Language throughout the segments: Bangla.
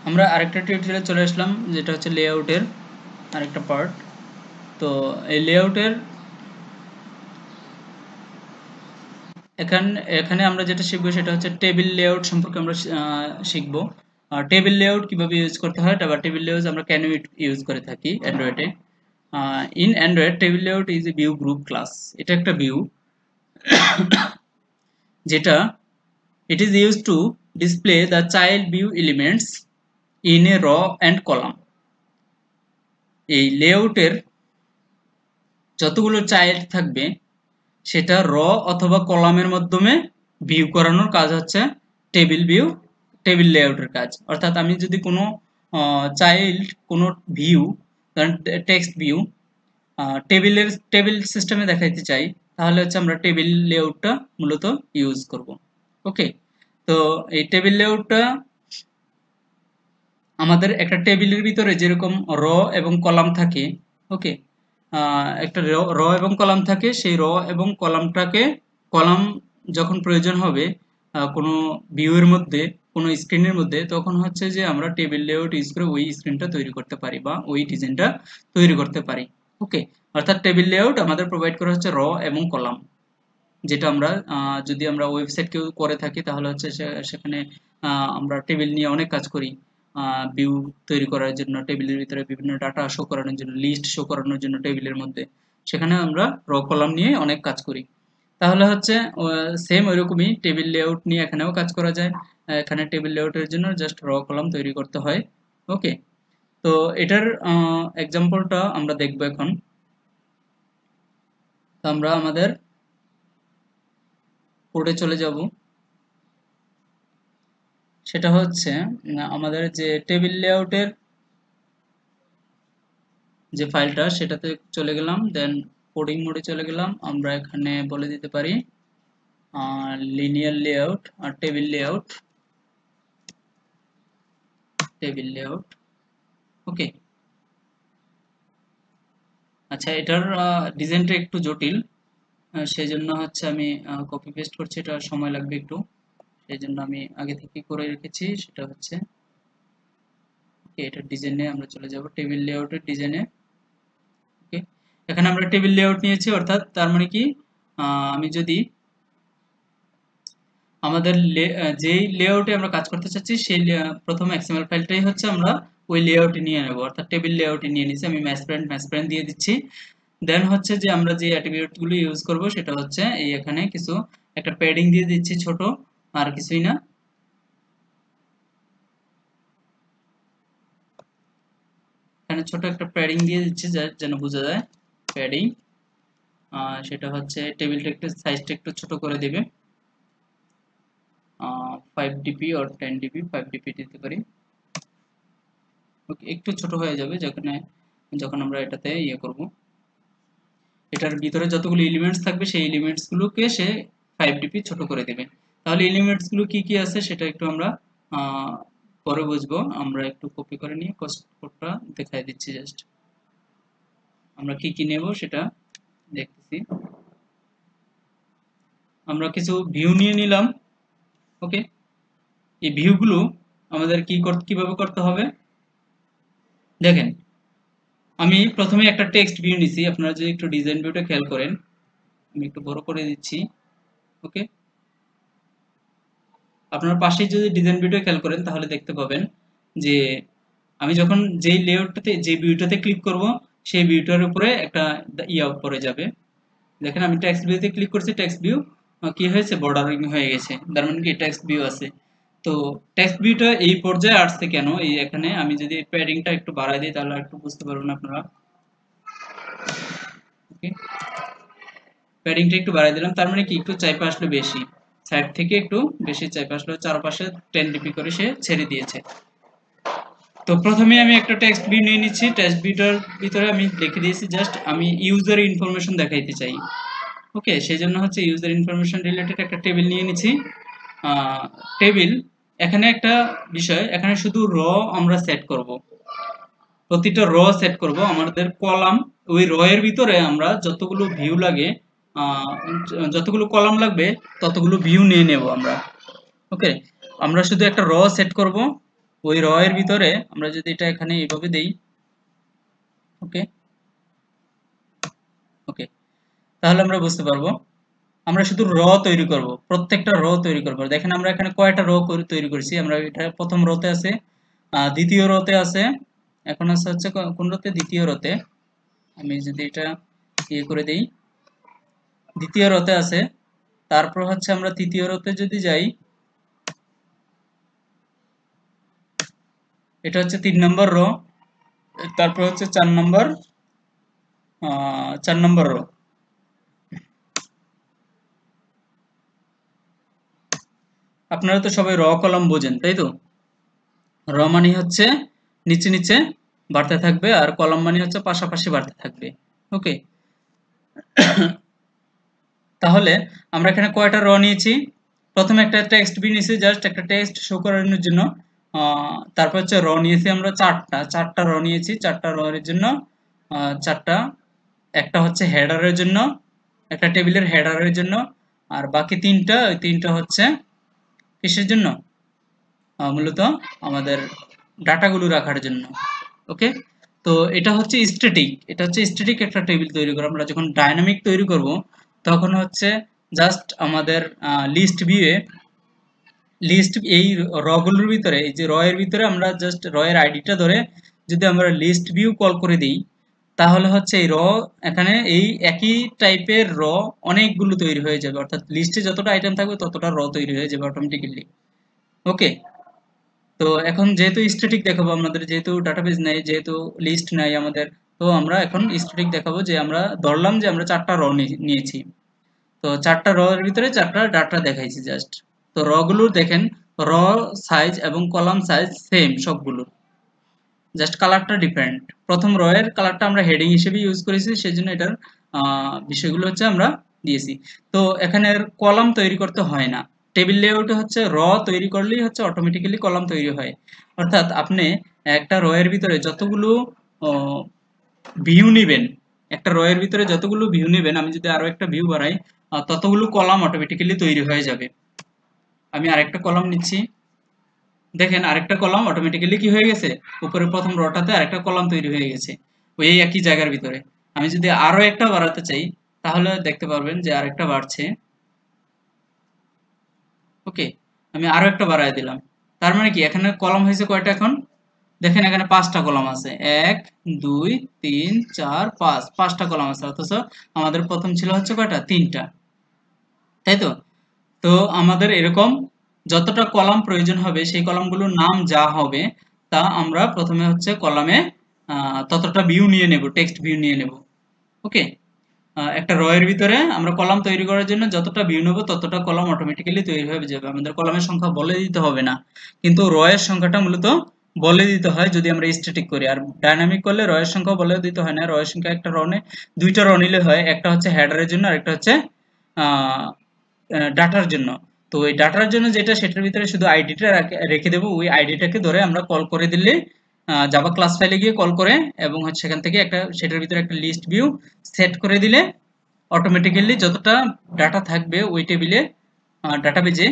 আমরা আরেকটা টিউটোরিয়ালে চলে আসলাম, যেটা হচ্ছে লেআউটের আরেকটা পার্ট। তো এই লেআউটের এখানে আমরা যেটা শিখবো সেটা হচ্ছে টেবিল লেআউট সম্পর্কে আমরা শিখবো। টেবিল লেআউট কিভাবে ইউজ করতে হয়, বা টেবিল লেআউট আমরা কেন ইউজ করে থাকি অ্যান্ড্রয়েডে। In Android table layout is a view group class. এটা একটা ভিউ যেটা it is used to display the child view elements in a row and column। এই লেআউটের যতগুলো চাইল্ড থাকবে সেটা র অথবা কলামের মাধ্যমে ভিউ করানোর কাজ হচ্ছে টেবিল লেআউটের কাজ। অর্থাৎ আমি যদি কোনো চাইল্ড কোনো ভিউ, ধরেন টেক্সট ভিউ, টেবিল সিস্টেমে দেখাইতে চাই, তাহলে হচ্ছে আমরা টেবিল লেআউটটা মূলত ইউজ করব। ওকে, তো এই টেবিল লেআউটটা আমাদের একটা টেবিলের ভিতরে যেরকম র এবং কলাম থাকে। ওকে, একটা র এবং কলাম থাকে, সেই র এবং কলাম যখন প্রয়োজন হবে কোনো ভিউয়ের মধ্যে, কোনো স্ক্রিনের মধ্যে, তখন হচ্ছে যে আমরা টেবিল লেআউট ইউজ করে ওই স্ক্রিনটা তৈরি করতে পারি বা ওই ডিজাইনটা তৈরি করতে পারি। ওকে, অর্থাৎ টেবিল লেআউট আমাদের প্রোভাইড করা হচ্ছে র এবং কলাম, যেটা আমরা যদি আমরা ওয়েবসাইট কেউ করে থাকি তাহলে হচ্ছে সেখানে আমরা টেবিল নিয়ে অনেক কাজ করি। ভিউ তৈরি করার জন্য, টেবিলের ভিতরে বিভিন্ন ডাটা শো করানোর জন্য, লিস্ট শো করানোর জন্য টেবিলের মধ্যে, সেখানে আমরা র কলাম নিয়ে অনেক কাজ করি। তাহলে হচ্ছে সেম ওইরকমই টেবিল লেআউট নিয়ে এখানেও কাজ করা যায়। এখানে টেবিল লেআউটের জন্য জাস্ট র কলাম তৈরি করতে হয়। ওকে, তো এটার এক্সাম্পলটা আমরা দেখব এখন। তো আমরা আমাদের কোডে চলে যাব। সেটা হচ্ছে আমাদের যে টেবিল লেআউটের যে ফাইলটা, সেটাতে চলে গেলাম, দেন কোডিং মোডে চলে গেলাম। আমরা এখানে বলে দিতে পারি লিনিয়ার লেআউট আর টেবিল লেআউট। ওকে, আচ্ছা, এটার ডিজাইনটা একটু জটিল, সেই জন্য হচ্ছে আমি কপি পেস্ট করছি, এটা সময় লাগবে একটু, সেই জন্য আমি আগে থেকে করে রেখেছি। সেটা হচ্ছে এটার ডিজাইনে আমরা চলে যাব, টেবিল লেআউটের ডিজাইনে। ওকে, এখানে আমরা টেবিল লেআউট নিয়েছি, অর্থাৎ তার মানে কি, আমি যদি আমাদের যেই লেআউটে আমরা কাজ করতে চাচ্ছি সেই প্রথম এক্সএমএল ফাইলটাই হচ্ছে আমরা ওই লেআউটে নিয়ে নেব, অর্থাৎ টেবিল লেআউটে নিয়ে নিছি। আমি ম্যাসপ্রেন্ট দিয়ে দিচ্ছি। দেন হচ্ছে যে আমরা যে অ্যাট্রিবিউটগুলো ইউজ করব সেটা হচ্ছে এই এখানে কিছু একটা প্যাডিং দিয়ে দিচ্ছি ছোট, আর কিছুই না। এখানে ছোট একটা প্যাডিং দিয়ে দিচ্ছি যেন বোঝা যায় প্যাডিং। সেটা হচ্ছে টেবিলটা একটু সাইজটা একটু ছোট করে দেবে, 5 dp or 10 dp, 5 dp দিতে পারি। ওকে, একটু ছোট হয়ে যাবে যখন আমরা এটাতে ইয়ে করব। এটার ভিতরে যতগুলো এলিমেন্টস থাকবে সেই এলিমেন্টস গুলোকে সে 5 dp ছোট করে দেবে। তাহলে এলিমেন্টস গুলো কি কি আছে সেটা একটু আমরা পরে বুঝবো। আমরা একটু কপি করে নিয়ে কোডটা দেখাই দিচ্ছি জাস্ট। আমরা কি কি নেব সেটা দেখতেছি। আমরা কিছু ভিউ নিয়ে নিলাম। ওকে, এই ভিউগুলো আমাদের কিভাবে করতে হবে দেখেন। আমি প্রথমে একটা টেক্সট ভিউ নিছি, আপনারা যদি একটু ডিজাইন ভিউটা খেয়াল করেন, আমি একটু বড় করে দিচ্ছি। ওকে, আপনার পাশেই যদি ডিজাইন ভিউটা খেয়াল করেন তাহলে দেখতে পাবেন যে আমি যখন যে ভিউটাতে ক্লিক করব সেই ভিউটার উপরে একটা ইয়া পড়ে যাবে। দেখেন আমি টেক্সট ভিউতে ক্লিক করছি, টেক্সট ভিউ কি হয়েছে, বর্ডারিং হয়ে গেছে, তার মানে কি টেক্সট ভিউ আছে। তো টেক্সট ভিউটা এই পর্যায়ে আসছে কেন, এই এখানে আমি যদি প্যাডিংটা একটু বাড়াই দিই তাহলে একটু বুঝতে পারবেন আপনারা। ওকে, প্যাডিংটা একটু বাড়াই দিলাম, তার মানে কি একটু চাইপে আসলো বেশি, সাইড থেকে একটু বেশি চাইপে আসলো, চারপাশে 10 dp করে সে ছেড়ে দিয়েছে। তো প্রথমে আমি একটা টেক্সট ভিউ নিয়ে নিচ্ছি, টেক্সট ভিউটার ভিতরে আমি লিখে দিয়েছি জাস্ট আমি ইউজার ইনফরমেশন দেখাইতে চাই। ওকে, সেই জন্য হচ্ছে ইউজার ইনফরমেশন রিলেটেড একটা টেবিল নিয়ে নিচ্ছি। টেবিল, এখানে একটা বিষয়, এখানে শুধু র আমরা সেট করব, প্রতিটা র সেট করব। আমাদের কলাম, ওই র এর ভিতরে আমরা যতগুলো ভিউ লাগে, যতগুলো কলাম লাগবে ততগুলো ভিউ নিয়ে নেব আমরা। ওকে, আমরা শুধু একটা র সেট করব, ওই র এর ভিতরে আমরা যদি এটা এখানে এইভাবে দেই, ওকে ওকে, তাহলে আমরা বুঝতে পারবো আমরা শুধু র তৈরি করব, প্রত্যেকটা র তৈরি করব। দেখেন আমরা এখানে কয়টা র তৈরি করেছি। আমরা এটা প্রথম রতে আছে, দ্বিতীয় রতে আছে, এখন আছে হচ্ছে কোন রতে, দ্বিতীয় রতে। আমি যদি এটা ইয়ে করে দেই, দ্বিতীয় রতে আছে। তারপর হচ্ছে আমরা তৃতীয় রতে যদি যাই, এটা হচ্ছে 3 নম্বর রো। তারপর হচ্ছে 4 নম্বর রো। আপনারা তো সবাই র কলাম বোঝেন, তাই তো? র মানে হচ্ছে নিচে নিচে বাড়তে থাকবে, আর কলাম মানে হচ্ছে পাশাপাশি বাড়তে থাকবে। ওকে, তাহলে আমরা এখানে কয়টা র নিয়েছি? প্রথমে একটা টেক্সট বি নিয়েছি, জাস্ট একটা টেক্সট শো করানোর জন্য। তারপর হচ্ছে র নিয়েছি আমরা চারটা র নিয়েছি, চারটা র এর জন্য চারটা, একটা হচ্ছে হেডারের জন্য, একটা টেবিলের হেডারের জন্য, আর বাকি তিনটা, ওই তিনটা হচ্ছে কিসের জন্য? মূলত আমাদের ডাটাগুলো রাখার জন্য। ওকে, তো এটা হচ্ছে স্ট্যাটিক, এটা হচ্ছে স্ট্যাটিক একটা টেবিল তৈরি করা। আমরা যখন ডাইনামিক তৈরি করব তখন হচ্ছে জাস্ট আমাদের লিস্ট ভিউয়ে, লিস্ট এই রগুলোর ভিতরে, এই যে র এর ভিতরে আমরা জাস্ট র এর আইডিটা ধরে যদি আমরা লিস্ট ভিউ কল করে দিই, তাহলে হচ্ছে এই র, এখানে এই একই টাইপের র অনেকগুলো তৈরি হয়ে যাবে, অর্থাৎ লিস্টে যতটা আইটেম থাকবে ততটা র তৈরি হয়ে যাবে অটোমেটিক্যালি। ওকে, তো এখন যেহেতু স্ট্যাটিক দেখাবো আমাদের, যেহেতু ডাটাবেজ নেই, যেহেতু লিস্ট নাই আমাদের, তো আমরা এখন স্ট্যাটিক দেখাবো যে আমরা ধরলাম যে আমরা চারটা র নিয়েছি। তো চারটা র এর ভিতরে চারটা ডাটা দেখাইছি জাস্ট। তো র গুলো দেখেন, র সাইজ এবং কলাম সাইজ সেম সবগুলো, জাস্ট কালারটা ডিফারেন্ট। প্রথম র এর কালারটা আমরা হেডিং হিসেবে ইউজ করেছি, সেজন্য এটার বিষয়গুলো হচ্ছে আমরা দিয়েছি। তো এখানে কলাম তৈরি করতে হয় না, টেবিল লেআউটে হচ্ছে র তৈরি করলেই হচ্ছে অটোমেটিক্যালি কলাম তৈরি হয়। অর্থাৎ আপনি একটা র এর ভিতরে যতগুলো ভিউ নেবেন, একটা র এর ভিতরে যতগুলো ভিউ নেবেন, আমি যদি আরো একটা ভিউ বাড়াই, ততগুলো কলাম অটোমেটিক্যালি তৈরি হয়ে যাবে। আমি আরেকটা কলাম নিচ্ছি, দেখেন আরেকটা কলাম অটোমেটিক্যালি কি হয়ে গেছে, উপরে প্রথম রটাতে আরেকটা কলাম তৈরি হয়ে গেছে ওই একই জায়গার ভিতরে। আমি যদি আরো একটা বাড়াতে চাই, তাহলে দেখতে পারবেন যে আরেকটা বাড়ছে। ওকে, আমি আরো একটা বাড়ায় দিলাম। তার মানে কি এখানে কলাম হয়েছে কয়টা এখন? দেখেন এখানে 5টা কলাম আছে, 1 2 3 4 5, 5টা কলাম আছে, অথচ আমাদের প্রথম ছিল হচ্ছে কয়টা, 3টা, তাই তো? তো আমাদের এরকম যতটা কলাম প্রয়োজন হবে, সেই কলামগুলোর নাম যা হবে তা আমরা প্রথমে হচ্ছে কলামে ততটা ভিউ নিয়ে নেব, টেক্সট ভিউ নিয়ে নেব। ওকে, একটা র এর ভিতরে আমরা কলাম তৈরি করার জন্য যতটা ভিউ নেব ততটা কলাম অটোমেটিক্যালি তৈরি হয়ে যাবে, আমাদের কলামের সংখ্যা বলে দিতে হবে না। কিন্তু র এর সংখ্যাটা মূলত বলে দিতে হয় যদি আমরা স্ট্যাটিক করি, আর ডাইনামিক করলে র এর সংখ্যা বলে দিতে হয় না। র এর সংখ্যা একটা রনে দুইটা র নিলে হয়, একটা হচ্ছে হেডারের জন্য আর একটা হচ্ছে ডাটার জন্য। তো ওই ডাটার জন্য যেটা, সেটার ভিতরে শুধু আইডিটা রেখে দেবো, ওই আইডিটাকে ধরে আমরা কল করে দিলে জাভা ক্লাস ফাইলে গিয়ে কল করে, এবং হচ্ছে সেখান থেকে একটা, সেটার ভিতরে একটা লিস্ট ভিউ সেট করে দিলে অটোমেটিক্যালি যতটা ডাটা থাকবে ওই টেবিলে, ডাটাবেজে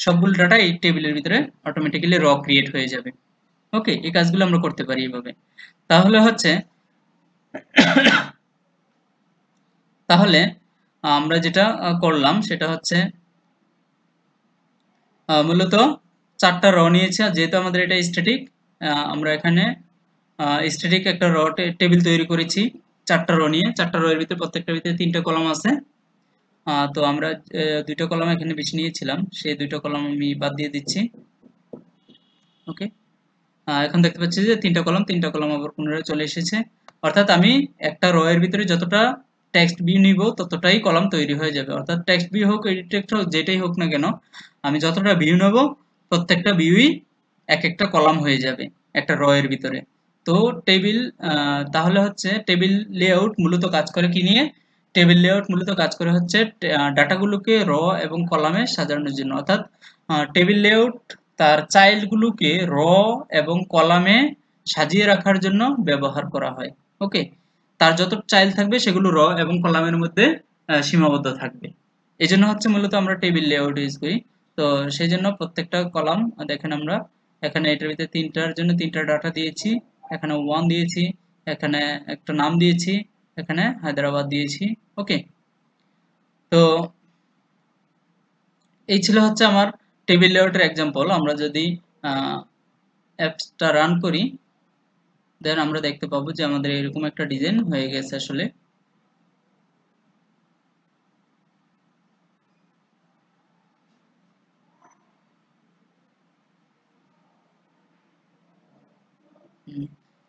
সবগুলো ডাটা এই টেবিলের ভিতরে অটোমেটিক্যালি র ক্রিয়েট হয়ে যাবে। ওকে, এই কাজগুলো আমরা করতে পারি এইভাবে। তাহলে হচ্ছে, তাহলে আমরা যেটা করলাম সেটা হচ্ছে মূলত চারটা র নিয়েছি, আর যেহেতু আমাদের এটা স্ট্যাটিক, আমরা এখানে স্ট্যাটিক একটা র টেবিল তৈরি করেছি চারটা র নিয়ে। চারটা র এর ভিতরে প্রত্যেকটার ভিতরে 3টা কলাম আছে। তো আমরা দুইটা কলাম এখানে বেশি নিয়েছিলাম, সেই দুইটা কলাম আমি বাদ দিয়ে দিচ্ছি। ওকে, এখন দেখতে পাচ্ছি যে 3টা কলাম, 3টা কলাম আবার পুনরায় চলে এসেছে। অর্থাৎ আমি একটা র এর ভিতরে যতটা টেক্সট ভিউ নিব ততটাই কলাম তৈরি হয়ে যাবে। অর্থাৎ টেক্সট ভিউ হোক, এডিট টেক্সট হোক, যেটাই হোক না কেন, আমি যতটা ভিউ নেব প্রত্যেকটা ভিউই এক একটা কলাম হয়ে যাবে একটা র এর ভিতরে। তো টেবিল, তাহলে হচ্ছে টেবিল লেআউট মূলত কাজ করে কি নিয়ে? টেবিল লেআউট মূলত কাজ করে হচ্ছে ডাটাগুলোকে র এবং কলামে সাজানোর জন্য। অর্থাৎ টেবিল লেআউট তার চাইল্ডগুলোকে র এবং কলামে সাজিয়ে রাখার জন্য ব্যবহার করা হয়। ওকে, তার যত চাইল্ড থাকবে সেগুলো র এবং কলামের মধ্যে সীমাবদ্ধ থাকবে। এই জন্য হচ্ছে মূলত আমরা টেবিল লেআউট ইউজ করি। তো সেই জন্য প্রত্যেকটা কলাম দেখেন আমরা এখানে এটার ভিতরে তিনটার জন্য তিনটা ডাটা দিয়েছি, এখানে 1 দিয়েছি, এখানে একটা নাম দিয়েছি, এখানে হায়দ্রাবাদ দিয়েছি। ওকে, তো এই ছিল হচ্ছে আমার টেবিল লেআউটের এক্সাম্পল। আমরা যদি অ্যাপসটা রান করি, দেন আমরা দেখতে পাবো যে আমাদের এরকম একটা ডিজাইন হয়ে গেছে আসলে।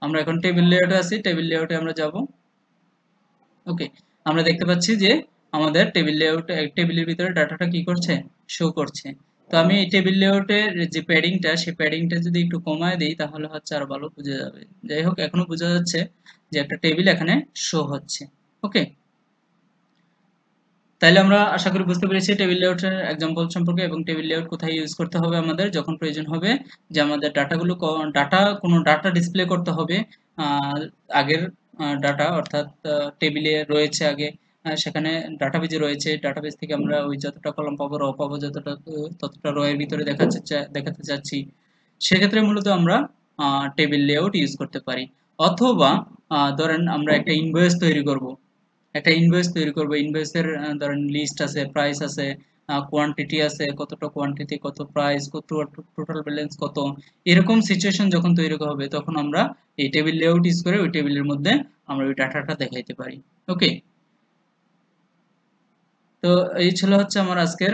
আমরা এখন টেবিল লেআউটে আছি, টেবিল লেআউটে আমরা যাব। ওকে, আমরা দেখতে পাচ্ছি যে আমাদের টেবিল লেআউট টেবিলের ভিতরে ডাটাটা কি করছে, শো করছে। তো আমি এই টেবিল লেআউটের যে প্যাডিংটা, সেই প্যাডিংটা যদি একটু কমায় দিই তাহলে হচ্ছে আরো ভালো বোঝা যাবে। যাই হোক, এখনো বোঝা যাচ্ছে যে একটা টেবিল এখানে শো হচ্ছে। ওকে, তাইলে আমরা আশা করি বুঝতে পেরেছি টেবিল লেআউটের এক্সাম্পল সম্পর্কে, এবং টেবিল লেআউট কোথায় ইউজ করতে হবে আমাদের যখন প্রয়োজন হবে যে আমাদের ডাটাগুলো কোনো ডাটা ডিসপ্লে করতে হবে। আহ, আগের ডাটা অর্থাৎ টেবিলে রয়েছে আগে, সেখানে ডাটাবেজে রয়েছে, ডাটাবেজ থেকে আমরা ওই যতটা কলাম পাবো, র পাবো, ততটা র এর ভিতরে দেখাতে চাচ্ছি, সেক্ষেত্রে মূলত আমরা টেবিল লেআউট ইউজ করতে পারি। অথবা ধরেন আমরা একটা ইনভয়েস তৈরি করব, ইনভয়েসের ধরেন লিস্ট আছে, প্রাইস আছে, কোয়ান্টিটি আছে, কতটা কোয়ান্টিটি, কত প্রাইস, কত টোটাল ব্যালেন্স কত, এরকম সিচুয়েশন যখন তৈরি হবে তখন আমরা এই টেবিল লেআউট ইউজ করে ওই টেবিলের মধ্যে আমরা ওই ডাটাটা দেখাইতে পারি। ওকে, তো এই ছিল হচ্ছে আমার আজকের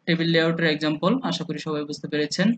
টেবিল লেআউটের এক্সাম্পল। আশা করি সবাই বুঝতে পেরেছেন।